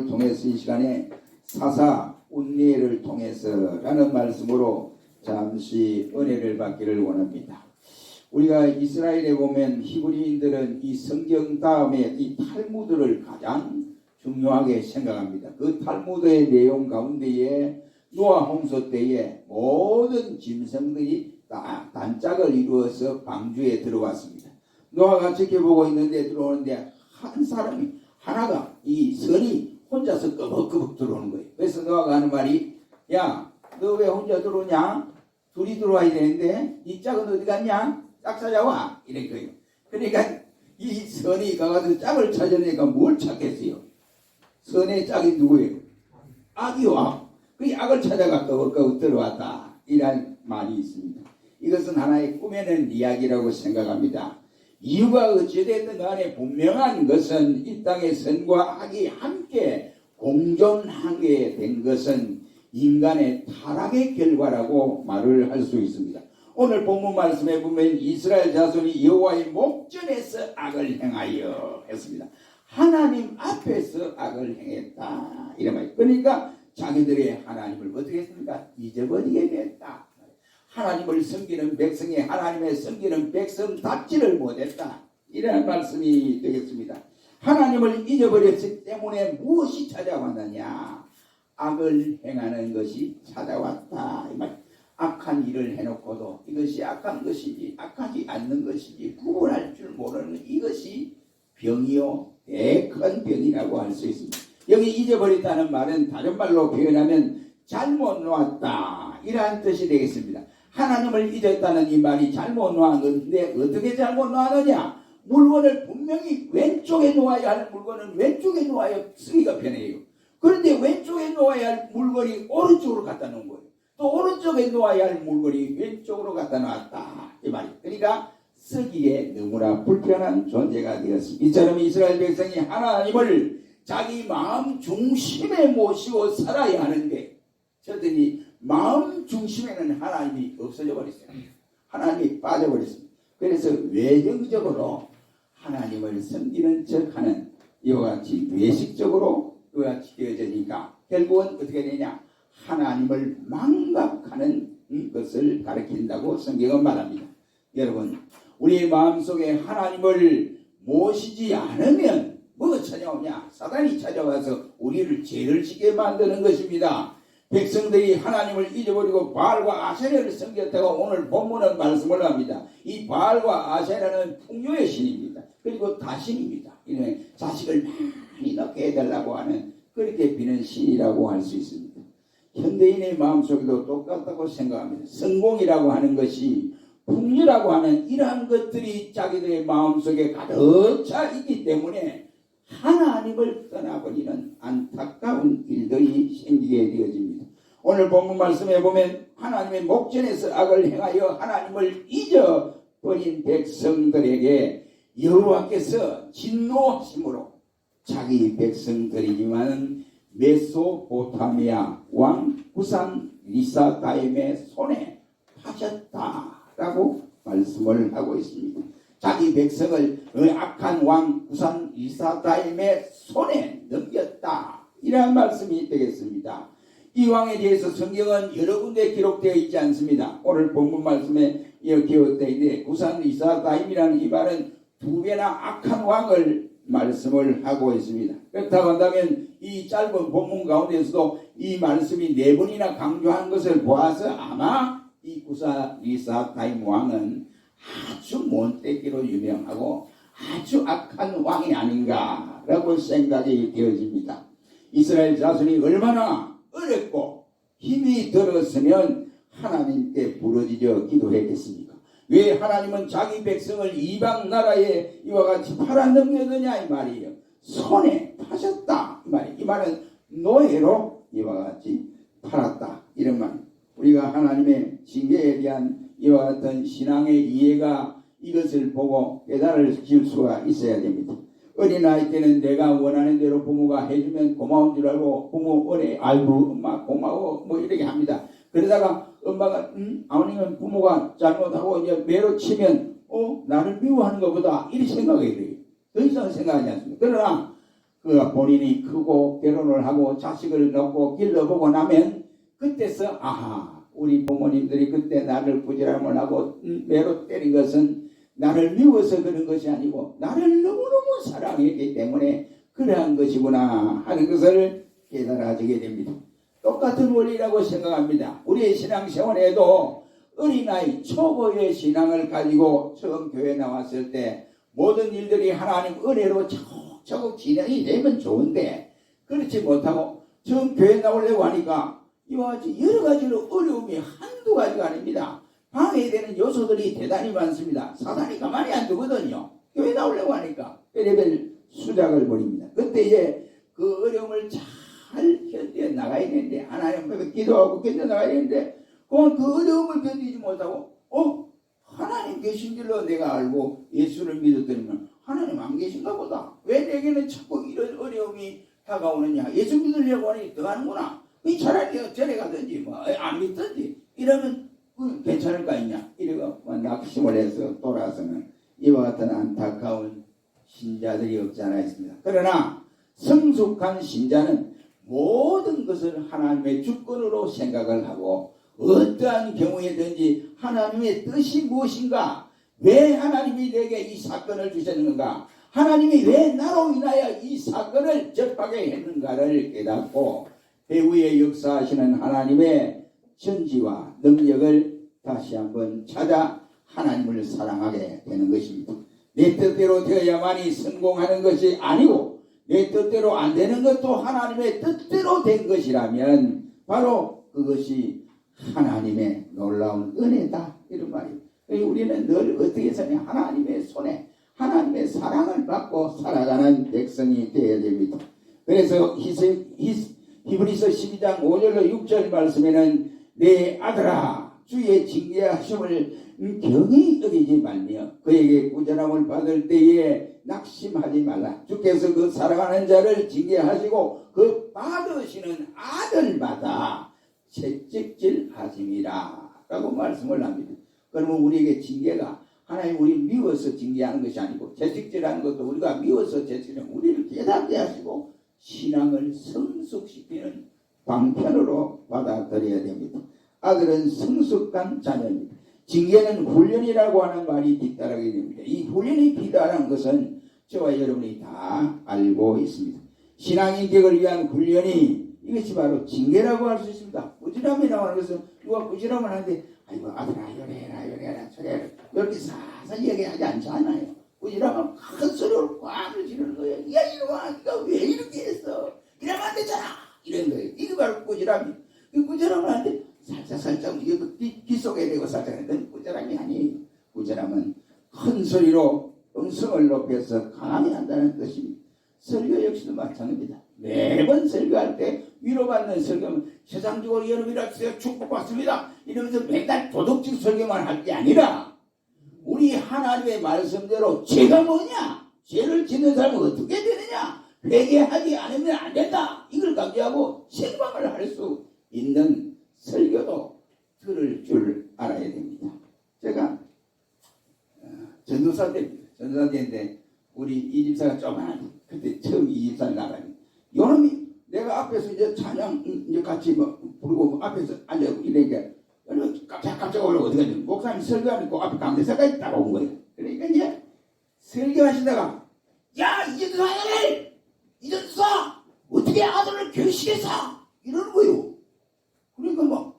통해서 이 시간에 사사 운례를 통해서라는 말씀으로 잠시 은혜를 받기를 원합니다. 우리가 이스라엘에 보면 히브리인들은 이 성경 다음에 이 탈무드를 가장 중요하게 생각합니다. 그 탈무드의 내용 가운데에 노아 홍수 때에 모든 짐승들이 다 단짝을 이루어서 방주에 들어왔습니다. 노아가 지켜보고 있는데 들어오는데 한 사람이 하나가 이 선이 혼자서 끄벅끄벅 들어오는 거예요. 그래서 노아가 하는 말이, 야, 너 왜 혼자 들어오냐? 둘이 들어와야 되는데 이 짝은 어디 갔냐? 짝 찾아와. 이런 거예요. 그러니까 이 선이 가가지고 짝을 찾아내니까 뭘 찾겠어요? 선의 짝이 누구예요? 악이요. 그 악을 찾아가 끄벅끄벅 들어왔다. 이런 말이 있습니다. 이것은 하나의 꾸며낸 이야기라고 생각합니다. 이유가 어찌됐든 간에 분명한 것은 이 땅의 선과 악이 함께 공존하게 된 것은 인간의 타락의 결과라고 말을 할 수 있습니다. 오늘 본문 말씀에 보면 이스라엘 자손이 여호와의 목전에서 악을 행하여 했습니다. 하나님 앞에서 악을 행했다. 이런 말이에요. 그러니까 자기들의 하나님을 어떻게 했습니까? 잊어버리게 됐다. 하나님을 섬기는 백성이 하나님의 섬기는 백성답지를 못했다. 이런 말씀이 되겠습니다. 하나님을 잊어버렸기 때문에 무엇이 찾아왔느냐? 악을 행하는 것이 찾아왔다. 이 말. 악한 일을 해놓고도 이것이 악한 것이지 악하지 않는 것이지 구분할 줄 모르는 이것이 병이요 큰 병이라고 할 수 있습니다. 여기 잊어버렸다는 말은 다른 말로 표현하면 잘못 놓았다 이러한 뜻이 되겠습니다. 하나님을 잊었다는 이 말이 잘못 놓은 건데 어떻게 잘못 놓았느냐? 물건을 분명히 왼쪽에 놓아야 할 물건은 왼쪽에 놓아야 쓰기가 편해요. 그런데 왼쪽에 놓아야 할 물건이 오른쪽으로 갖다 놓은 거예요. 또 오른쪽에 놓아야 할 물건이 왼쪽으로 갖다 놨다 이 말이에요. 그러니까 쓰기에 너무나 불편한 존재가 되었습니다. 이처럼 이스라엘 백성이 하나님을 자기 마음 중심에 모시고 살아야 하는데 저들이 마음 중심에는 하나님이 없어져 버렸어요. 하나님이 빠져버렸습니다. 그래서 외형적으로 하나님을 섬기는 척하는 이와 같이 외식적으로 이와 같이 되어지니까 결국은 어떻게 되냐? 하나님을 망각하는 것을 가리킨다고 성경은 말합니다. 여러분, 우리의 마음속에 하나님을 모시지 않으면 뭐가 찾아오냐? 사단이 찾아와서 우리를 죄를 짓게 만드는 것입니다. 백성들이 하나님을 잊어버리고 바알과 아세라를 섬겼다고 오늘 본문은 말씀을 합니다. 이 바알과 아세라는 풍요의 신입니다. 그리고 다신입니다. 이는 자식을 많이 낳게 해달라고 하는 그렇게 비는 신이라고 할 수 있습니다. 현대인의 마음속에도 똑같다고 생각합니다. 성공이라고 하는 것이 풍요라고 하는 이러한 것들이 자기들의 마음속에 가득 차 있기 때문에 하나님을 떠나버리는 안타까운 일들이 생기게 되어집니다. 오늘 본문 말씀에 보면 하나님의 목전에서 악을 행하여 하나님을 잊어버린 백성들에게 여호와께서 진노하심으로 자기 백성들이지만 메소포타미아 왕 구산 리사다임의 손에 파셨다라고 말씀을 하고 있습니다. 자기 백성을 악한 왕 구산 리사다임의 손에 넘겼다 이러한 말씀이 되겠습니다. 이 왕에 대해서 성경은 여러 군데 기록되어 있지 않습니다. 오늘 본문 말씀에 기록되어 있는데 구산 리사다임이라는 이 말은 두 배나 악한 왕을 말씀을 하고 있습니다. 그렇다고 한다면 이 짧은 본문 가운데서도 이 말씀이 네 번이나 강조한 것을 보아서 아마 이 구산 리사다임 왕은 아주 못되기로 유명하고 아주 악한 왕이 아닌가라고 생각이 되어집니다. 이스라엘 자손이 얼마나 어렵고 힘이 들었으면 하나님께 부르짖어 기도했겠습니까? 왜 하나님은 자기 백성을 이방 나라에 이와 같이 팔아넘겼느냐 이 말이에요. 손에 파셨다 이 말이에요. 이 말은 노예로 이와 같이 팔았다 이런 말. 우리가 하나님의 징계에 대한 이와 같은 신앙의 이해가 이것을 보고 깨달을 질 수가 있어야 됩니다. 어린아이 때는 내가 원하는 대로 부모가 해주면 고마운 줄 알고 부모 은혜 아이고 엄마 고마워 뭐 이렇게 합니다. 그러다가 엄마가 아버님은 부모가 잘못하고 이제 매로 치면 나를 미워하는 것보다 이렇게 생각해야 돼요. 더 이상 생각하지 않습니다. 그러나 그 본인이 크고 결혼을 하고 자식을 낳고 길러보고 나면 그때서 아하, 우리 부모님들이 그때 나를 부지런을 하고 매로 때린 것은 나를 미워서 그런 것이 아니고 나를 너무너무 사랑했기 때문에 그러한 것이구나 하는 것을 깨달아지게 됩니다. 똑같은 원리라고 생각합니다. 우리의 신앙생활에도 어린아이 초보의 신앙을 가지고 처음 교회 나왔을 때 모든 일들이 하나님 은혜로 차곡차곡 진행이 되면 좋은데 그렇지 못하고 처음 교회 나오려고 하니까 이와 같이 여러 가지로 어려움이 한두 가지가 아닙니다. 방해되는 요소들이 대단히 많습니다. 사단이 가만히 안 두거든요. 교회 나오려고 하니까 별의별 수작을 벌입니다. 그때 이제 그 어려움을 잘 견뎌 나가야 되는데 하나님 앞에 기도하고 견뎌 나가야 되는데 그 어려움을 견디지 못하고 하나님 계신 줄로 내가 알고 예수를 믿었더니만 하나님 안 계신가 보다. 왜 내게는 자꾸 이런 어려움이 다가오느냐. 예수 믿으려고 하니 더 하는구나. 차라리 절에 가든지 안 믿든지 이러면 괜찮을 거 아니냐. 이러고 낙심을 해서 돌아서는 이와 같은 안타까운 신자들이 없지 않아 있습니다. 그러나 성숙한 신자는 모든 것을 하나님의 주권으로 생각을 하고 어떠한 경우에든지 하나님의 뜻이 무엇인가, 왜 하나님이 내게 이 사건을 주셨는가, 하나님이 왜 나로 인하여 이 사건을 접하게 했는가를 깨닫고 배후에 역사하시는 하나님의 천지와 능력을 다시 한번 찾아 하나님을 사랑하게 되는 것입니다. 내 뜻대로 되어야만이 성공하는 것이 아니고 내 뜻대로 안 되는 것도 하나님의 뜻대로 된 것이라면 바로 그것이 하나님의 놀라운 은혜다, 이런 말이에요. 우리는 늘 어떻게 사냐, 하나님의 손에 하나님의 사랑을 받고 살아가는 백성이 되어야 됩니다. 그래서 히브리서 12장 5절로 6절 말씀에는 내 아들아 주의 징계하심을 경히 여기지 말며 그에게 꾸준함을 받을 때에 낙심하지 말라. 주께서 그 사랑하는 자를 징계하시고 그 받으시는 아들마다 채찍질하심이라 라고 말씀을 합니다. 그러면 우리에게 징계가 하나님 우리 미워서 징계하는 것이 아니고 채찍질하는 것도 우리가 미워서 채찍질하는 우리를 깨닫게 하시고 신앙을 성숙시키는 방편으로 받아들여야 됩니다. 아들은 성숙한 자녀입니다. 징계는 훈련이라고 하는 말이 뒤따르게 됩니다. 이 훈련이 필요한 것은 저와 여러분이 다 알고 있습니다. 신앙인격을 위한 훈련이 이것이 바로 징계라고 할 수 있습니다. 꾸지람이 나오는 것은 누가 꾸지람을 하는데 아이고 아들아 요래라 저래라 이렇게 사서 얘기하지 않잖아요. 꾸지람은 큰 소리로 꽉을 지르는 거예요. 야 이놈아 네가 왜 이렇게 했어? 이러면 안 되잖아. 이런 거예요. 이게 바로 꾸지람이. 꾸지람을 하는데 살짝 이게 귀 속에 대고 살짝 했더니 꾸지람이 아니에요. 꾸지람은 큰 소리로 음성을 높여서 강하게 한다는 뜻입니다. 설교 역시도 마찬가지입니다. 매번 설교할 때 위로받는 설교는 세상적으로 여러분이라 축복받습니다 이러면서 맨날 도덕적 설교만 할 게 아니라 우리 하나님의 말씀대로 죄가 뭐냐, 죄를 짓는 사람은 어떻게 되느냐, 회개하지 않으면 안 된다, 이걸 강조하고 생방을 할 수 있는 설교도 들을 줄 알아야 됩니다. 제가 전도사 때인데 우리 이 집사가 조그만 그때 처음 이 집사를 나가니 요놈이 내가 앞에서 이제 찬양 이제 같이 부르고 앞에서 앉아고 이러니까 깜짝 올라오고 어디 갔냐, 목사님 설교하니까 그 앞에 강대사까지 따라온 거예요. 그러니까 이제 설교하시다가 야 이전사 어떻게 아들을 교시해서 이러는 거예요. 그러니까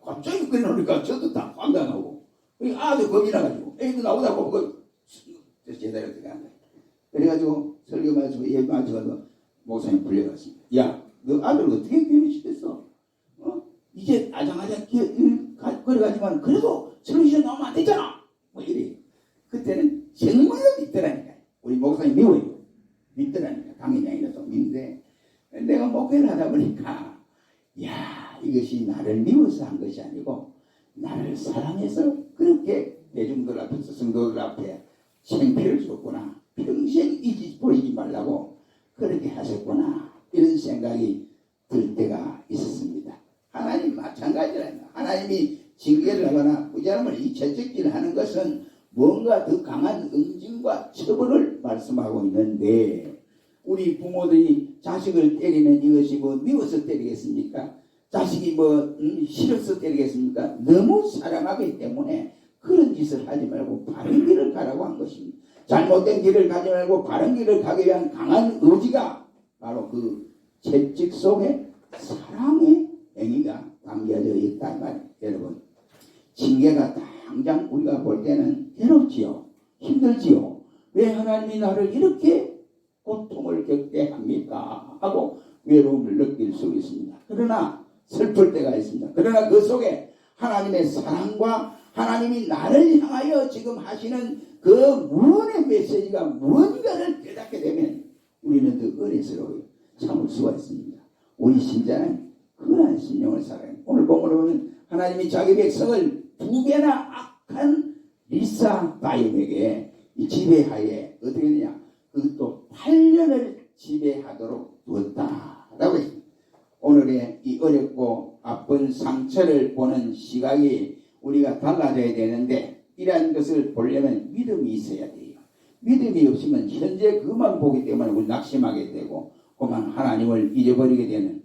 갑자기 그러니까 저도 다 황당하고 아들 겁이 나가지고 애도 나오다 보고 제자리 어떻게 한 거예요. 그래가지고 설교 마치고 예배 마치고 목사님 불려갔습니다. 야, 너 아들 어떻게 교육시켰어? 이제 아장아장 걸어가지만 그래도 설교시간 나오면 안 되잖아. 이래. 그때는 정말로 믿더라니까. 우리 목사님 미워요. 믿더라니까. 당연히 아니라서 믿는데 내가 목회를 하다 보니까 야, 이것이 나를 미워서 한 것이 아니고 나를 사랑해서 그렇게 대중들 앞에서 성도들 앞에 창피를 줬구나. 평생 이 짓 보이지 말라고 그렇게 하셨구나. 이런 생각이 들 때가 있었습니다. 하나님 마찬가지랍니다. 하나님이 징계를 하거나 부자람을 이 채찍질을 하는 것은 뭔가 더 강한 응징과 처벌을 말씀하고 있는데 우리 부모들이 자식을 때리면 이것이 뭐 미워서 때리겠습니까? 자식이 뭐 싫어서 때리겠습니까? 너무 사랑하기 때문에 그런 짓을 하지 말고 바른 길을 가라고 한 것입니다. 잘못된 길을 가지 말고 바른 길을 가기 위한 강한 의지가 바로 그 채찍 속에 사랑의 행위가 담겨져 있다 이 말이에요. 여러분, 징계가 당장 우리가 볼 때는 괴롭지요, 힘들지요. 왜 하나님이 나를 이렇게 고통을 겪게 합니까? 하고 외로움을 느낄 수 있습니다. 그러나 슬플 때가 있습니다. 그러나 그 속에 하나님의 사랑과 하나님이 나를 향하여 지금 하시는 그 무언의 메시지가 무언가를 깨닫게 되면 우리는 더 은혜스러워요. 참을 수가 있습니다. 우리 신자는 그러한 신령을 살아요. 오늘 본문을 보면 하나님이 자기 백성을 2배나 악한 리사 바임에게 이 지배하에 어떻게 되냐, 그것도 8년을 지배하도록 두었다라고 했습니다. 오늘의 이 어렵고 아픈 상처를 보는 시각이 우리가 달라져야 되는데, 이러한 것을 보려면 믿음이 있어야 돼요. 믿음이 없으면 현재 그만 보기 때문에 우리 낙심하게 되고 그만 하나님을 잊어버리게 되는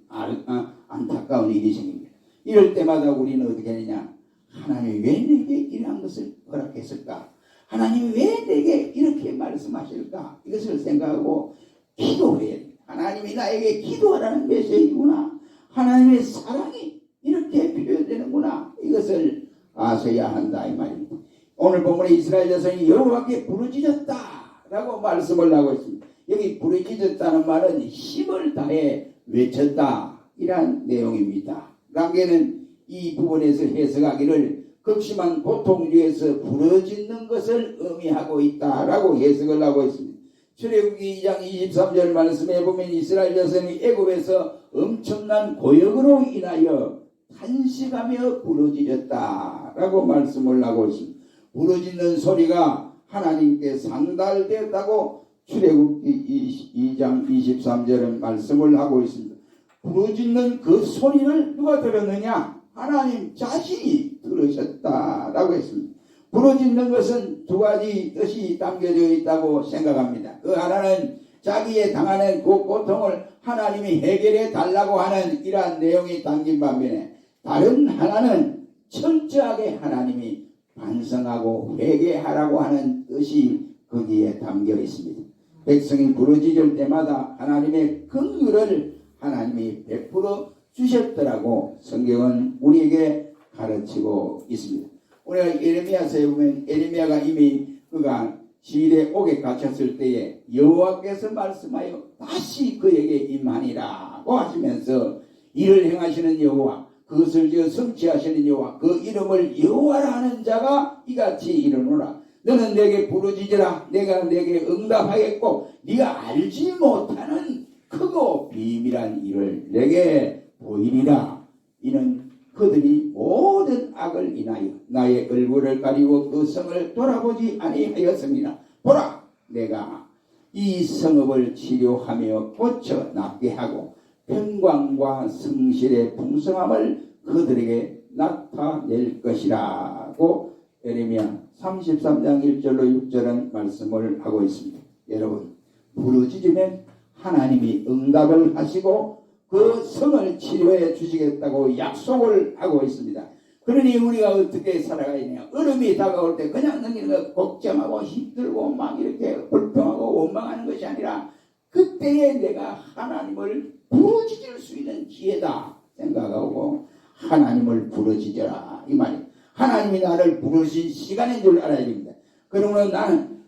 안타까운 일이 생깁니다. 이럴 때마다 우리는 어떻게 하느냐, 하나님이 왜 내게 이러한 것을 허락했을까? 하나님이 왜 내게 이렇게 말씀하실까? 이것을 생각하고 기도해야 돼요. 하나님이 나에게 기도하라는 메시지구나. 하나님의 사랑이 이렇게 표현되는구나. 이것을 아셔야 한다 이 말입니다. 오늘 본문에 이스라엘 자손이 여호와께 부르짖었다라고 말씀을 하고 있습니다. 여기 부르짖었다는 말은 힘을 다해 외쳤다 이란 내용입니다. 랑게는 이 부분에서 해석하기를 극심한 고통 중에서 부르짖는 것을 의미하고 있다라고 해석을 하고 있습니다. 출애굽기 2장 23절 말씀에 보면 이스라엘 자손이 애굽에서 엄청난 고역으로 인하여 탄식하며 부르짖었다라고 말씀을 하고 있습니다. 부르짖는 소리가 하나님께 상달되었다고 출애굽기 2장 23절은 말씀을 하고 있습니다. 부르짖는 그 소리를 누가 들었느냐? 하나님 자신이 들으셨다라고 했습니다. 부르짖는 것은 두 가지 뜻이 담겨져 있다고 생각합니다. 그 하나는 자기의 당하는 그 고통을 하나님이 해결해 달라고 하는 이러한 내용이 담긴 반면에, 다른 하나는 철저하게 하나님이 반성하고 회개하라고 하는 뜻이 거기에 담겨 있습니다. 백성이 부르짖을 때마다 하나님의 긍휼을 하나님이 베풀어 주셨더라고 성경은 우리에게 가르치고 있습니다. 오늘 예레미야서에 보면 에레미야가 이미 그가 시일의 옥에 갇혔을 때에 여호와께서 말씀하여 다시 그에게 임하니라고 하시면서 이를 행하시는 여호와, 그것을 지어 성취하시는 여호와, 그 이름을 여호와라 하는 자가 이같이 이르노라. 너는 내게 부르짖으라. 내가 내게 응답하겠고 네가 알지 못하는 크고 비밀한 일을 내게 보이리라. 이는 그들이 모든 악을 인하여 나의 얼굴을 가리고 그 성을 돌아보지 아니하였습니다. 보라, 내가 이 성읍을 치료하며 고쳐 낫게 하고 평강과 성실의 풍성함을 그들에게 나타낼 것이라고 예레미야 33장 1절로 6절은 말씀을 하고 있습니다. 여러분, 부르짖으면 하나님이 응답을 하시고 그 성을 치료해 주시겠다고 약속을 하고 있습니다. 그러니 우리가 어떻게 살아가야 되냐? 얼음이 다가올 때 그냥 넘기는 거 걱정하고 힘들고 막 이렇게 불평하고 원망하는 것이 아니라 그때에 내가 하나님을 부르짖을 수 있는 기회다 생각하고 하나님을 부르짖어라 이 말이에요. 하나님이 나를 부르신 시간인 줄 알아야 됩니다. 그러므로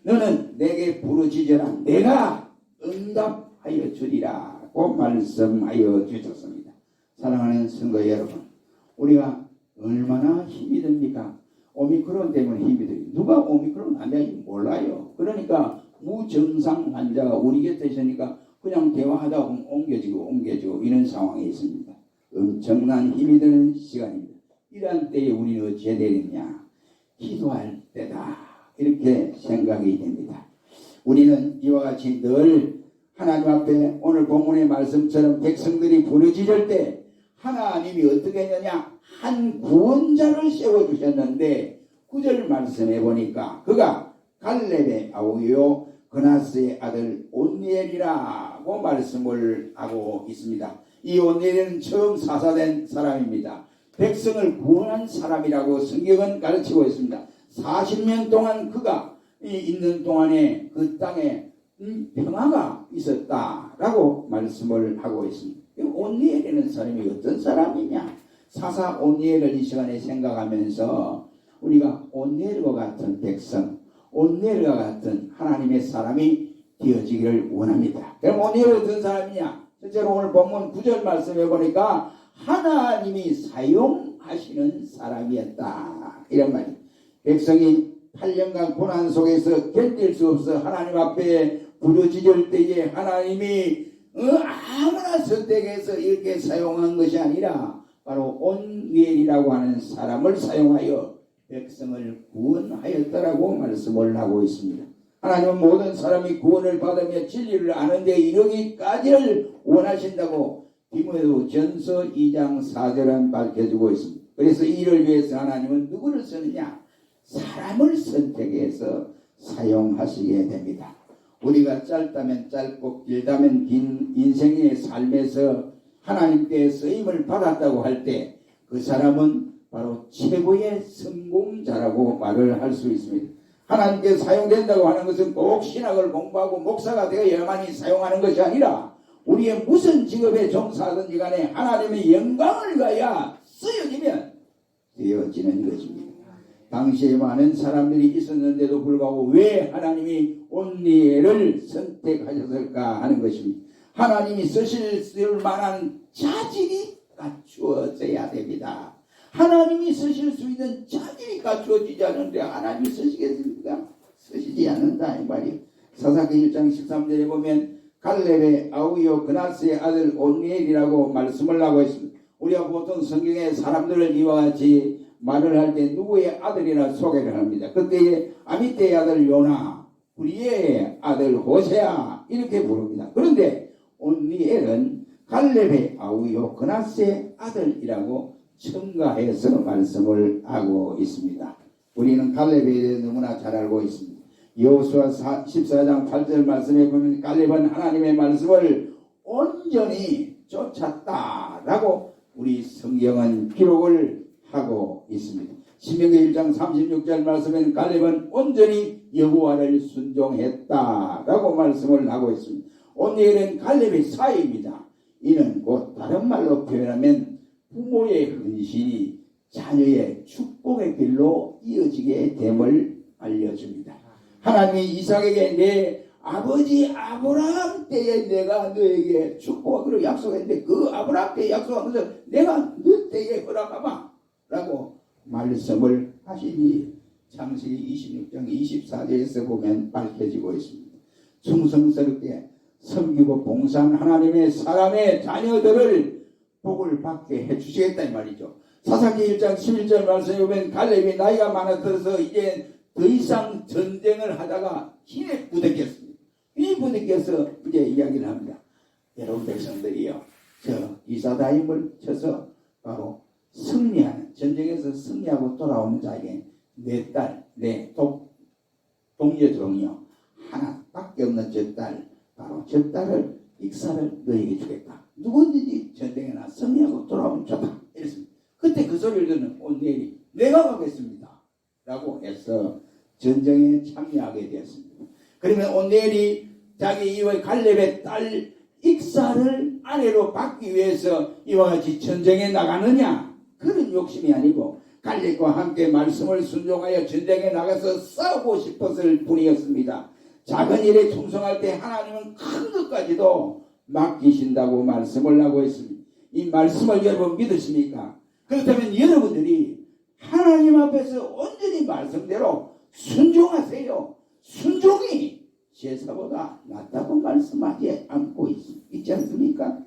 너는 내게 부르짖어라. 내가 응답하여 주리라고 말씀하여 주셨습니다. 사랑하는 성도 여러분, 우리가 얼마나 힘이 듭니까? 오미크론 때문에 힘이 듭니다. 누가 오미크론 환자인지 몰라요. 그러니까 무증상 환자가 우리 곁에 있으니까 그냥 대화하다 보면 옮겨지고 이런 상황이 있습니다. 엄청난 힘이 드는 시간입니다. 이러한 때에 우리는 어찌해야 되느냐? 기도할 때다 이렇게 생각이 됩니다. 우리는 이와 같이 늘 하나님 앞에 오늘 본문의 말씀처럼 백성들이 부르짖을 때 하나님이 어떻게 했느냐? 한 구원자를 세워주셨는데 9절 말씀해 보니까 그가 갈렙의 아우요 그나스의 아들 온니엘이라 했다고 말씀을 하고 있습니다. 이 온니엘은 처음 사사된 사람입니다. 백성을 구원한 사람이라고 성경은 가르치고 있습니다. 40년 동안 그가 있는 동안에 그 땅에 평화가 있었다라고 말씀을 하고 있습니다. 온니엘이라는 사람이 어떤 사람이냐? 사사 온니엘을 이 시간에 생각하면서 우리가 온니엘과 같은 백성, 온니엘과 같은 하나님의 사람이 되어지기를 원합니다. 그럼 온니엘은 어떤 사람이냐? 실제로 오늘 본문 9절 말씀해 보니까 하나님이 사용하시는 사람이었다, 이런 말이에요. 백성이 8년간 고난 속에서 견딜 수 없어 하나님 앞에 부르짖을 때에 하나님이 아무나 선택해서 이렇게 사용한 것이 아니라 바로 온니엘이라고 하는 사람을 사용하여 백성을 구원하였다라고 말씀을 하고 있습니다. 하나님은 모든 사람이 구원을 받으며 진리를 아는 데 이르기까지를 원하신다고 디모데전서 2장 4절은 밝혀주고 있습니다. 그래서 이를 위해서 하나님은 누구를 쓰느냐? 사람을 선택해서 사용하시게 됩니다. 우리가 짧다면 짧고 길다면 긴 인생의 삶에서 하나님께 쓰임을 받았다고 할 때 그 사람은 바로 최고의 성공자라고 말을 할 수 있습니다. 하나님께 사용된다고 하는 것은 꼭 신학을 공부하고 목사가 되어야만이 사용하는 것이 아니라 우리의 무슨 직업에 종사하든지 간에 하나님의 영광을 위하여 쓰여지면 되어지는 것입니다. 당시에 많은 사람들이 있었는데도 불구하고 왜 하나님이 온니엘을 선택하셨을까 하는 것입니다. 하나님이 쓰실 만한 자질이 갖추어져야 됩니다. 하나님이 쓰실 수 있는 자질이 갖추어지지 않는데 하나님이 쓰시겠습니까? 쓰시지 않는다 이 말이에요. 사사기 1장 13절에 보면 갈렙의 아우요 그나스의 아들 온니엘이라고 말씀을 하고 있습니다. 우리가 보통 성경에 사람들을 이와 같이 말을 할 때 누구의 아들이라 소개를 합니다. 그때에 아미떼의 아들 요나, 우리의 아들 호세아 이렇게 부릅니다. 그런데 온니엘은 갈렙의 아우요 그나스의 아들이라고 첨가해서 말씀을 하고 있습니다. 우리는 갈렙에 대해 너무나 잘 알고 있습니다. 여호수아 14장 8절 말씀에 보면 갈렙은 하나님의 말씀을 온전히 쫓았다라고 우리 성경은 기록을 하고 있습니다. 신명기 1장 36절 말씀에는 갈렙은 온전히 여호와를 순종했다라고 말씀을 하고 있습니다. 온니엘은 갈렙의 사이입니다. 이는 곧 다른 말로 표현하면 부모의 헌신이 자녀의 축복의 길로 이어지게 됨을 알려줍니다. 하나님이 이삭에게 내 아버지 아브라함 때에 내가 너에게 축복하기로 약속했는데 그 아브라함 때에 약속한 것을 내가 너 때에 허락하마 라고 말씀을 하시니 창세기 26장 24절에서 보면 밝혀지고 있습니다. 충성스럽게 섬기고 봉사한 하나님의 사람의 자녀들을 복을 받게 해주시겠다 이 말이죠. 사사기 1장 11절 말씀에 보면 갈렙이 나이가 많아서 이제 더 이상 전쟁을 하다가 힘에 부대꼈습니다. 힘에 부대껴서 이제 이야기를 합니다. 여러분 백성들이요, 저 이사다임을 쳐서 바로 승리하는, 전쟁에서 승리하고 돌아오는 자에게 내 딸, 내 동료종이요 하나밖에 없는 저 딸, 바로 저 딸을 익사를 너에게 주겠다. 누구든지 전쟁에 나 승리하고 돌아오면 좋다 이랬습니다. 그때 그 소리를 듣는 온니엘이 내가 가겠습니다 라고 해서 전쟁에 참여하게 되었습니다. 그러면 온니엘이 자기 이후에 갈렙의 딸 익사를 아내로 받기 위해서 이와 같이 전쟁에 나가느냐? 그런 욕심이 아니고 갈렙과 함께 말씀을 순종하여 전쟁에 나가서 싸우고 싶었을 뿐이었습니다. 작은 일에 충성할 때 하나님은 큰 것까지도 맡기신다고 말씀을 하고 있습니다. 이 말씀을 여러분 믿으십니까? 그렇다면 여러분들이 하나님 앞에서 온전히 말씀대로 순종하세요. 순종이 제사보다 낫다고 말씀하지 않고 있지 않습니까?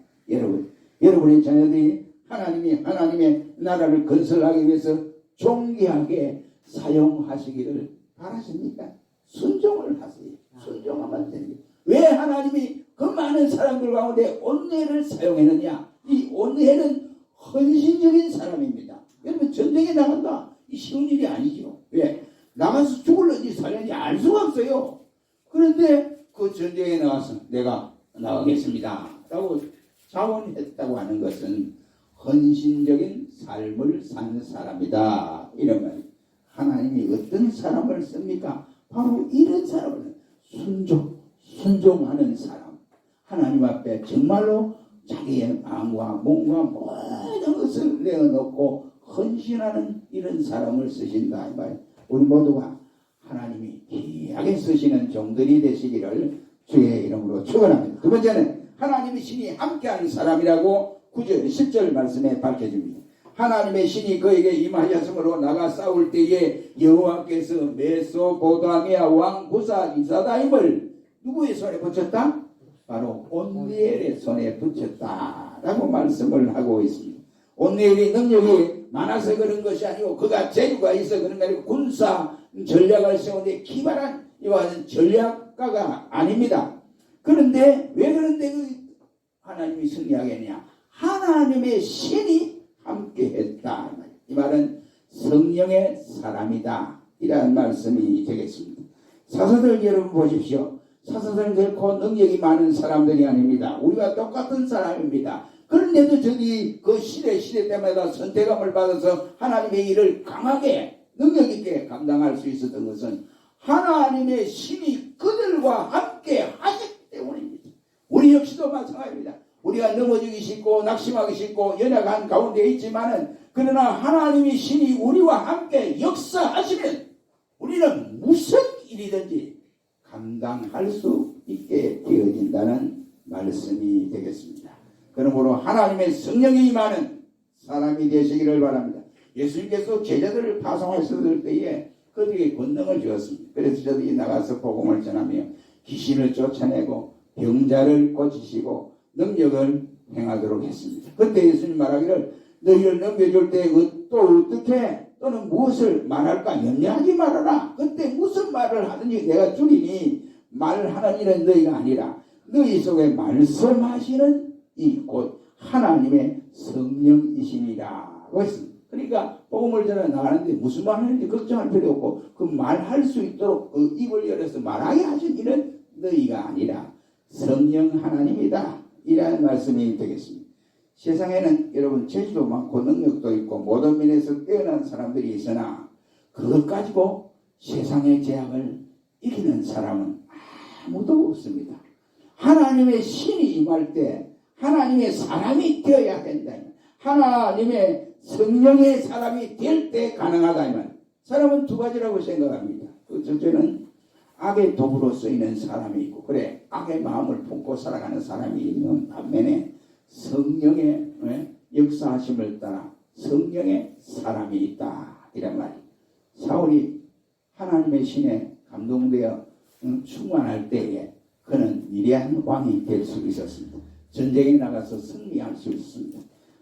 여러분의 자녀들이 하나님의 나라를 건설하기 위해서 존귀하게 사용하시기를 바라십니까? 순종을 하세요. 순종하면 됩니다. 왜 하나님이 그 많은 사람들 가운데 온니엘을 사용했느냐? 이 온니엘은 헌신적인 사람입니다. 여러분 전쟁에 나간다. 이 쉬운 일이 아니죠. 왜? 나가서 죽을는지 살는지 알 수가 없어요. 그런데 그 전쟁에 나가서 내가 나가겠습니다 라고 자원했다고 하는 것은 헌신적인 삶을 사는 사람이다 이런 말이에요. 하나님이 어떤 사람을 씁니까? 바로 이런 사람을 순종하는 사람, 하나님 앞에 정말로 자기의 마음과 몸과 모든 것을 내어놓고 헌신하는 이런 사람을 쓰신다 이 말이에요. 우리 모두가 하나님이 귀하게 쓰시는 종들이 되시기를 주의 이름으로 축원합니다. 두 번째는 하나님의 신이 함께하는 사람이라고 9절 10절 말씀에 밝혀집니다. 하나님의 신이 그에게 임하였으므로 나가 싸울 때에 여호와께서 메소포타미아 왕 구사 이사다임을 누구의 손에 붙였다? 바로 온니엘의 손에 붙였다라고 말씀을 하고 있습니다. 온니엘이 능력이 많아서 그런 것이 아니고 그가 재주가 있어 그런 게 아니고 군사 전략을 세우는데 기발한 이와 같은 전략가가 아닙니다. 그런데 왜 그런데 하나님이 승리하겠냐? 하나님의 신이 함께했다. 이 말은 성령의 사람이다 이라는 말씀이 되겠습니다. 사도들 여러분 보십시오. 사도들은 결코 능력이 많은 사람들이 아닙니다. 우리와 똑같은 사람입니다. 그런데도 저기 그 시대 때마다 선택함을 받아서 하나님의 일을 강하게 능력 있게 감당할 수 있었던 것은 하나님의 신이 그들과 함께 하셨기 때문입니다. 우리 역시도 마찬가지입니다. 우리가 넘어지기 쉽고 낙심하기 쉽고 연약한 가운데 있지만은 그러나 하나님의 신이 우리와 함께 역사하시면 우리는 무슨 일이든지 감당할 수 있게 되어진다는 말씀이 되겠습니다. 그러므로 하나님의 성령이 임하는 사람이 되시기를 바랍니다. 예수님께서 제자들을 파송하셨을 때에 그들에게 권능을 주었습니다. 그래서 저들이 나가서 복음을 전하며 귀신을 쫓아내고 병자를 고치시고 능력을 행하도록 했습니다. 그때 예수님 말하기를 너희를 넘겨줄 때 또 어떻게 또는 무엇을 말할까 염려하지 말아라. 그때 무슨 말을 하든지 내가 주리니 말하는 일은 너희가 아니라 너희 속에 말씀하시는 이 곧 하나님의 성령이시니라 했습니다. 그러니까 복음을 전해 나가는데 무슨 말 하는지 걱정할 필요 없고 그 말할 수 있도록 그 입을 열어서 말하게 하신 일은 너희가 아니라 성령 하나님이다 이라는 말씀이 되겠습니다. 세상에는 여러분 재주도 많고 능력도 있고 모든 면에서 뛰어난 사람들이 있으나 그것 가지고 세상의 제약을 이기는 사람은 아무도 없습니다. 하나님의 신이 임할 때 하나님의 사람이 되어야 된다. 하나님의 성령의 사람이 될 때 가능하다면 사람은 두 가지라고 생각합니다. 첫째는 악의 도구로 쓰이는 사람이 있고 그래 악의 마음을 품고 살아가는 사람이 있는 반면에 성령의 역사하심을 따라 성령의 사람이 있다 이란 말이에요. 사울이 하나님의 신에 감동되어 충만할 때에 그는 위대한 왕이 될 수 있었습니다. 전쟁에 나가서 승리할 수 있습니다.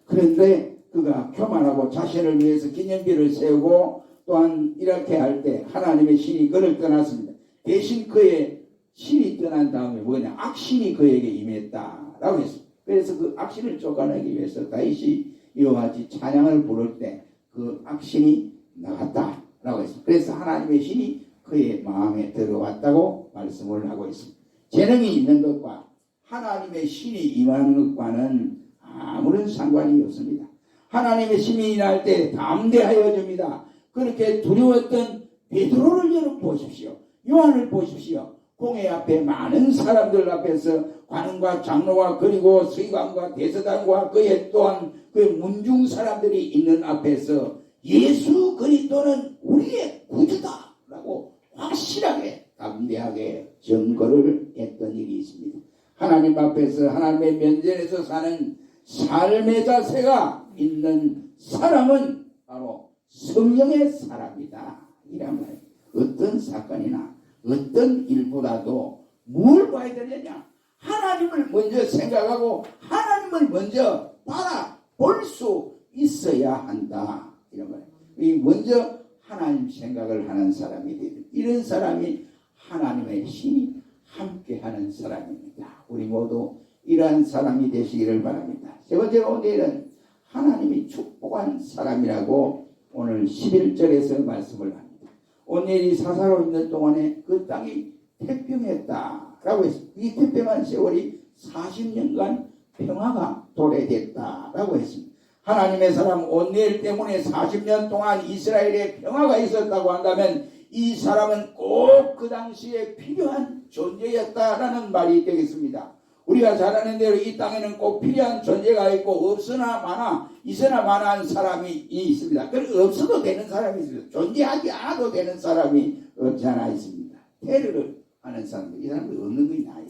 그런데 그가 교만하고 자신을 위해서 기념비를 세우고 또한 이렇게 할 때 하나님의 신이 그를 떠났습니다. 대신 그의 신이 떠난 다음에 뭐냐? 악신이 그에게 임했다라고 했습니다. 그래서 그 악신을 쫓아내기 위해서 다윗이 이와 같이 찬양을 부를 때 그 악신이 나갔다라고 했습니다. 그래서 하나님의 신이 그의 마음에 들어왔다고 말씀을 하고 있습니다. 재능이 있는 것과 하나님의 신이 임하는 것과는 아무런 상관이 없습니다. 하나님의 신이 임할 때 담대하여 줍니다. 그렇게 두려웠던 베드로를 여러분 보십시오. 요한을 보십시오. 공회 앞에 많은 사람들 앞에서 관원과 장로와 그리고 서기관과 대제사장과 그의 또한 그 문중 사람들이 있는 앞에서 예수 그리스도는 우리의 구주다 라고 확실하게 담대하게 증거를 했던 일이 있습니다. 하나님 앞에서 하나님의 면전에서 사는 삶의 자세가 있는 사람은 바로 성령의 사람이다 이란 말이에요. 어떤 사건이나 어떤 일보다도 뭘 봐야 되느냐? 하나님을 먼저 생각하고 하나님을 먼저 바라볼 수 있어야 한다 이런 거예요. 이 먼저 하나님 생각을 하는 사람이 되는 이런 사람이 하나님의 신이 함께하는 사람입니다. 우리 모두 이러한 사람이 되시기를 바랍니다. 세 번째로 오늘은 하나님이 축복한 사람이라고 오늘 11절에서 말씀을 합니다. 오늘이 사사로 있는 동안에 그 땅이 태평했다라고 했습니다. 이 태평한 세월이 40년간 평화가 도래됐다라고 했습니다. 하나님의 사람 온니엘 때문에 40년 동안 이스라엘에 평화가 있었다고 한다면 이 사람은 꼭 그 당시에 필요한 존재였다라는 말이 되겠습니다. 우리가 잘 아는 대로 이 땅에는 꼭 필요한 존재가 있고 없으나 마나 있으나 마나한 사람이 있습니다. 그리고 없어도 되는 사람이 있습니다. 존재하지 않아도 되는 사람이 없지 않아 있습니다. 테러를 하는 사람들, 이 사람들 없는 게 나아요.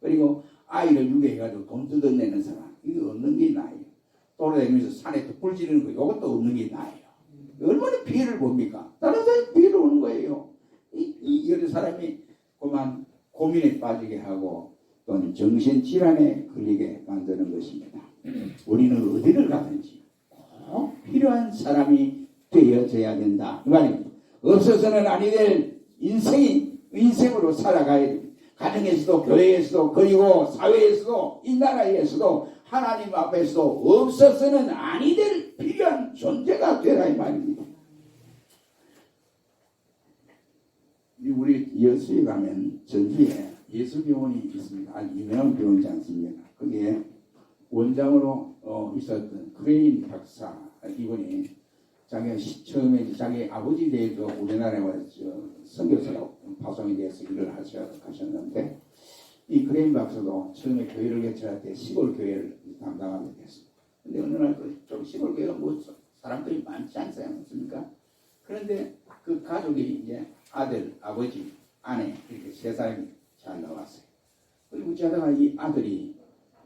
그리고 아이를 유괴해가지고 돈 뜯어내는 사람, 이거 없는 게 나아요. 돌아다니면서 산에 불 지르는 거, 이것도 없는 게 나아요. 얼마나 피해를 봅니까? 다른 사람이 피해를 오는 거예요. 여러 사람이 그만 고민에 빠지게 하고 또는 정신질환에 걸리게 만드는 것입니다. 우리는 어디를 가든지 꼭 필요한 사람이 되어져야 된다. 이 말입니다. 없어서는 아니 될 인생으로 살아가야 됩니다. 가정에서도 교회에서도 그리고 사회에서도 이 나라에서도 하나님 앞에서도 없어서는 아니 될 필요한 존재가 되라 이 말입니다. 우리 여수에 가면 전주에 예수병원이 있습니다. 아주 유명한 병원이지 않습니까? 거기에 원장으로 있었던 크레인 박사 이분이 자기가 처음에 자기 아버지 대해서 우리나라에 와서 선교사로 파송이 돼서 일을 하셨는데 이 크레인 박사도 처음에 교회를 개척할 때 시골 교회를 담당하게 됐습니다. 근데 어느 날 좀 시골 교회가 뭐 사람들이 많지 않습니까? 그런데 그 가족이 이제 아들, 아버지, 아내 이렇게 세 사람이 잘 나왔어요. 그리고 자다가 이 아들이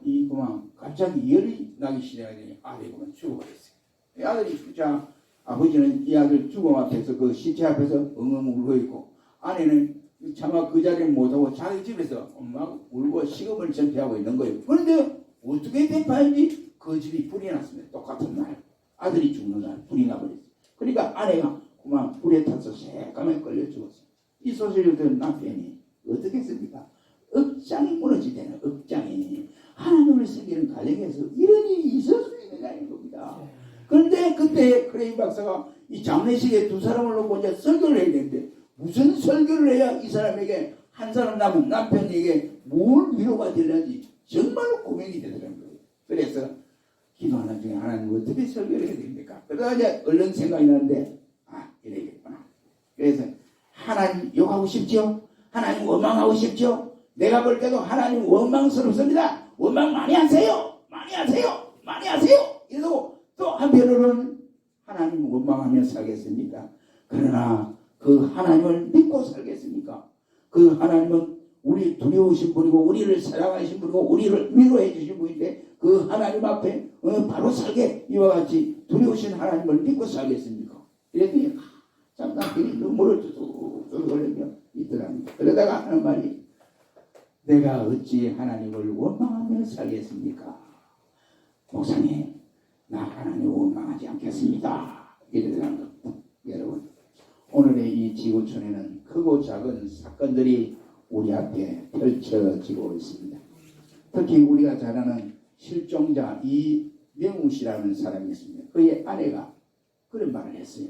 그만 갑자기 열이 나기 시작하더니 아들이 그만 죽어버렸어요. 이 아들이 진짜 아버지는 이 아들 죽음 앞에서 그 시체 앞에서 엉엉 울고 있고 아내는 차마 그 자리를 못하고 자기 집에서 막 울고 식음을 전폐하고 있는 거예요. 그런데 어떻게 된 바인지 그 집이 불이 났습니다. 똑같은 날 아들이 죽는 날 불이 나버렸어요. 그러니까 아내가 그만 불에 타서 새까맣게 끌려 죽었어요. 이 소식을 들은 남편이 어떻게 했습니까? 억장이 무너지대는 억장이 하나님을 섬기는 가정에서 이런 일이 있을 수 있느냐는 겁니다. 그런데 그때 크레인 박사가 이 장례식에 두 사람을 놓고 이제 설교를 해야 되는데 무슨 설교를 해야 이 사람에게 한 사람 남은 남편에게 뭘 위로가 되는지 정말로 고민이 되더라고요. 그래서 기도하는 중에 하나님 어떻게 설교를 해야 됩니까? 그러다 이제 얼른 생각이 나는데 이래야겠구나. 그래서 하나님 욕하고 싶죠? 하나님 원망하고 싶죠? 내가 볼 때도 하나님 원망스럽습니다. 원망 많이 하세요. 많이 하세요. 많이 하세요. 이러고 또 한편으로는 하나님 원망하며 살겠습니까? 그러나 그 하나님을 믿고 살겠습니까? 그 하나님은 우리 두려우신 분이고 우리를 사랑하신 분이고 우리를 위로해 주신 분인데 그 하나님 앞에 바로 살게 이와 같이 두려우신 하나님을 믿고 살겠습니까? 이랬더니 참 남편이 눈물을 뚝뚝 흘리며 있더랍니다. 그러다가 하는 말이 내가 어찌 하나님을 원망하며 살겠습니까? 목사님 나 하나님 원망하지 않겠습니다. 이러더라는 겁니다. 여러분 오늘의 이 지구촌에는 크고 작은 사건들이 우리 앞에 펼쳐지고 있습니다. 특히 우리가 잘 아는 실종자 이명우 씨라는 사람이 있습니다. 그의 아내가 그런 말을 했어요.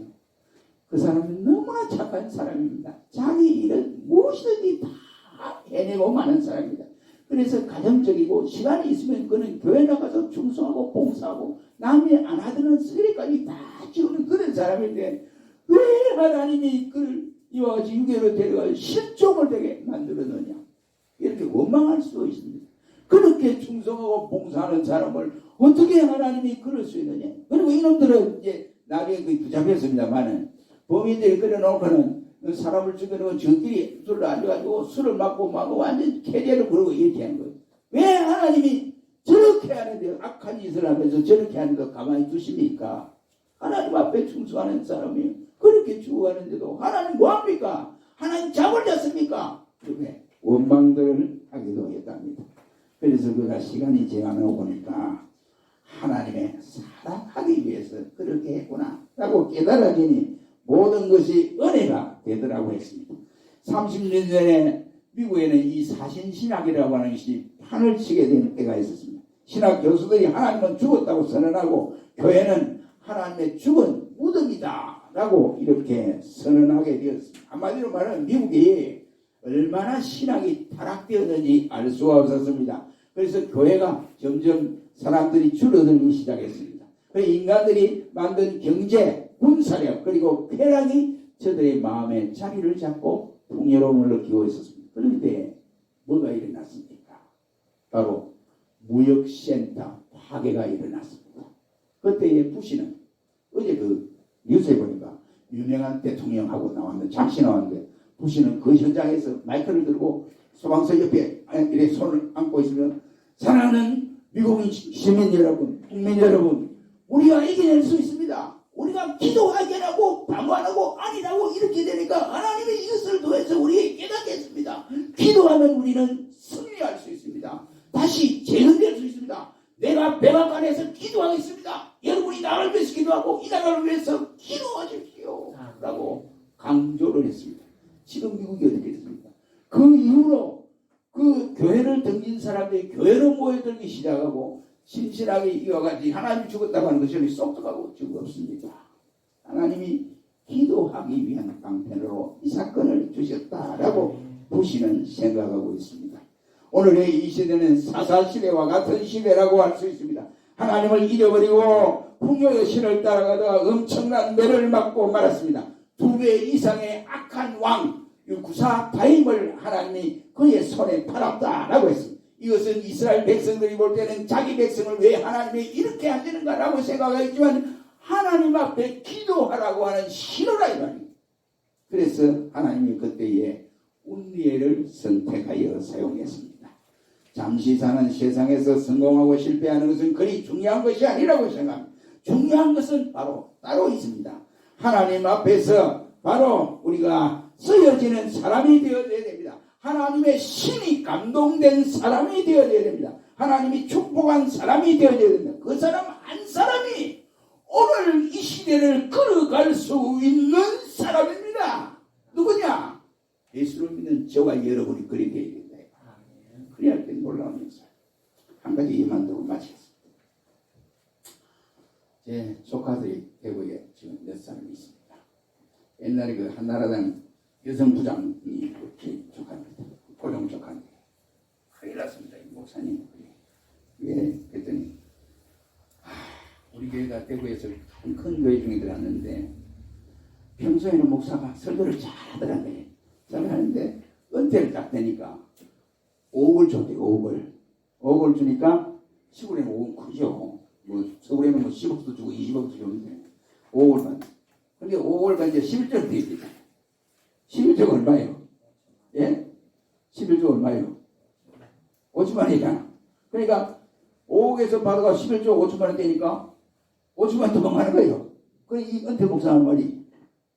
그 사람은 너무나 착한 사람입니다. 자기 일은 무엇이든지 다 해내고 마는 사람입니다. 그래서 가정적이고 시간이 있으면 그는 교회 나가서 충성하고 봉사하고 남이 안 하던 세례까지 다 지우는 그런 사람인데 왜 하나님이 그를 이와 같이 유괴로 데려가 실종을 되게 만들었느냐 이렇게 원망할 수도 있습니다. 그렇게 충성하고 봉사하는 사람을 어떻게 하나님이 그럴 수 있느냐. 그리고 이놈들은 이제 나중에 거의 붙잡혔습니다만은 범인들이 그려놓고는 사람을 죽여놓고 저끼리 술을 앉아가지고 술을 맞고 완전 캐리어를 부르고 이렇게 하는 거예요. 왜 하나님이 저렇게 하는데 악한 짓을 하면서 저렇게 하는 거 가만히 두십니까? 하나님 앞에 충성하는 사람이 그렇게 죽어가는데도 하나님 뭐합니까? 하나님 잠을 잤습니까? 그렇게 원망들을 하기도 했답니다. 그래서 그가 시간이 지나고 보니까 하나님의 사랑하기 위해서 그렇게 했구나 라고 깨달아지니 모든 것이 은혜가 되더라고 했습니다. 30년 전에 미국에는 이 사신신학이라고 하는 것이 판을 치게 된 때가 있었습니다. 신학 교수들이 하나님은 죽었다고 선언하고 교회는 하나님의 죽은 무덤이다 라고 이렇게 선언하게 되었습니다. 한마디로 말하면 미국이 얼마나 신학이 타락되었는지 알 수가 없었습니다. 그래서 교회가 점점 사람들이 줄어들기 시작했습니다. 그 인간들이 만든 경제, 군사력 그리고 쾌락이 저들의 마음에 자리를 잡고 풍요로움을 느끼고 있었습니다. 그런데 뭐가 일어났습니까? 바로 무역센터 파괴가 일어났습니다. 그때의 부시는 어제 그 뉴스에 보니까 유명한 대통령하고 나왔는데 잠시 나왔는데 부시는 그 현장에서 마이크를 들고 소방서 옆에 이렇게 손을 안고 있으면 사랑하는 미국인 시민 여러분, 국민 여러분, 우리가 이겨낼 수 있습니다. 우리가 기도하게 하고 방관하고 아니라고 이렇게 되니까 하나님의 이것을 통해서 우리에게 깨닫게 했습니다. 기도하면 우리는 승리할 수 있습니다. 다시 재건될 수 있습니다. 내가 백악관에서 기도하겠습니다. 여러분이 나를 위해서 기도하고 이 나라를 위해서 기도하십시오 라고 강조를 했습니다. 지금 미국이 어떻게 됐습니까? 그 이후로 그 교회를 등진 사람들이 교회로 모여들기 시작하고 신실하게 이와 같이 하나님이 죽었다고 하는 것이 쏙 들어가고 죽었습니다. 하나님이 기도하기 위한 방편으로 이 사건을 주셨다라고 부시는 생각하고 있습니다. 오늘의 이 시대는 사사시대와 같은 시대라고 할 수 있습니다. 하나님을 잃어버리고 풍요의 신을 따라가다가 엄청난 매를 맞고 말았습니다. 2배 이상의 악한 왕 구사 바임을 하나님이 그의 손에 팔았다라고 했습니다. 이것은 이스라엘 백성들이 볼 때는 자기 백성을 왜 하나님이 이렇게 하시는가라고 생각하겠지만 하나님 앞에 기도하라고 하는 신호라 이 말입니다. 그래서 하나님이 그때에 운리엘을 선택하여 사용했습니다. 잠시 사는 세상에서 성공하고 실패하는 것은 그리 중요한 것이 아니라고 생각합니다. 중요한 것은 바로 따로 있습니다. 하나님 앞에서 바로 우리가 쓰여지는 사람이 되어야 됩니다. 하나님의 신이 감동된 사람이 되어야 됩니다. 하나님이 축복한 사람이 되어야 됩니다. 그 사람 한 사람이 오늘 이 시대를 걸어갈 수 있는 사람입니다. 누구냐? 예수를 믿는 저와 여러분이 그리 되어야 된다. 그래야 할 때 놀라운 역사. 한 가지 이만 두고 마치겠습니다. 제 조카들이 대구에 지금 몇 사람이 있습니다. 옛날에 그 한나라당 여성 부장이 이렇게 조카입니다. 고령 조카인데 큰일 났습니다. 이 목사님. 왜? 그랬더니 우리 교회가 대구에서 큰 교회 중에 들어갔는데 평소에는 목사가 설교를 잘 하더라고요. 잘 하는데 은퇴를 딱 되니까 5억을 줬대요. 5억을 주니까 시골에는 5억 크죠. 뭐 서울에는 뭐 10억도 주고 20억도 주는데 5억을 받. 근데 5억을 받는데 11조를 드립니다. 11조가 얼마예요? 예? 11조 얼마예요? 5천만 원이잖아. 그러니까 5억에서 받아가 11조 5천만 원 되니까 5천만 원 도망가는 거예요. 그 이 은퇴 목사는 말이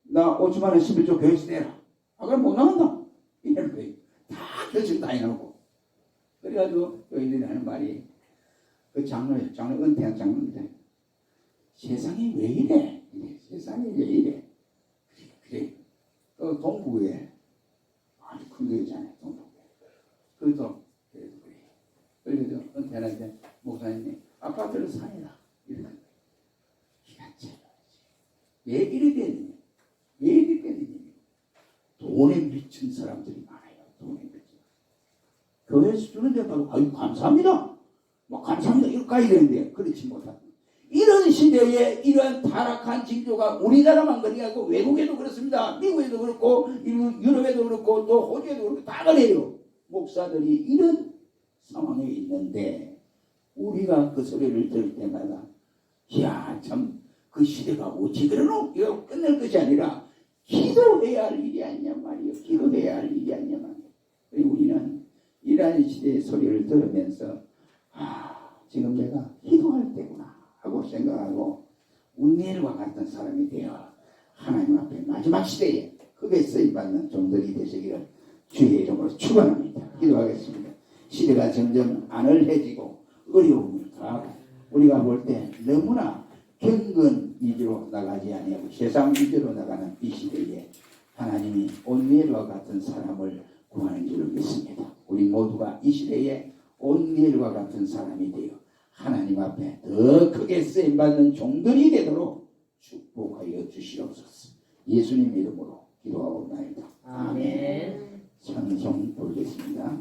나 5천만 원 11조 교회에서 내라. 그럼 못 나간다. 이러는 거예요. 다 결정 다 해놓고. 그래가지고 여인들이 하는 말이 그 장로 은퇴한 장로인데 세상이 왜 이래? 세상이 왜 이래? 그래. 그 동부에 아주 큰 교회잖아요. 동부에. 그래도 그래서 은퇴하는데 목사님이 아파트를 사니라 이러는 거예요. 왜 이래 되느냐? 왜 이래 되느냐? 돈에 미친 사람들이 많아요. 돈에 미친. 교회에서 주는데 바로 아유 감사합니다. 뭐 감사합니다. 이렇게 가야 되는데 그렇지 못합니다. 이런 시대에 이런 타락한 징조가 우리나라만 그리 아니고 외국에도 그렇습니다. 미국에도 그렇고 유럽에도 그렇고 또 호주에도 그렇고 다 그래요. 목사들이 이런 상황에 있는데 우리가 그 소리를 들을 때마다 이야 참 그 시대가 어찌 그러노? 이거 끝낼 것이 아니라 기도해야 할 일이 아니냐 말이에요. 기도해야 할 일이 아니냐 말이에요. 우리는 이러한 시대의 소리를 들으면서 지금 내가 기도할 때구나 하고 생각하고 운니엘과 같은 사람이 되어 하나님 앞에 마지막 시대에 크게 쓰임받는 종들이 되시기를 주의 이름으로 축원합니다. 기도하겠습니다. 시대가 점점 안을해지고 어려움을 더하고 우리가 볼 때 너무나 경건 위주로 나가지 아니하고 세상 위주로 나가는 이 시대에 하나님이 온니엘과 같은 사람을 구하는 줄을 믿습니다. 우리 모두가 이 시대에 온니엘과 같은 사람이 되어 하나님 앞에 더 크게 쓰임받는 종들이 되도록 축복하여 주시옵소서. 예수님 이름으로 기도하옵나이다. 아멘. 찬송 부르겠습니다.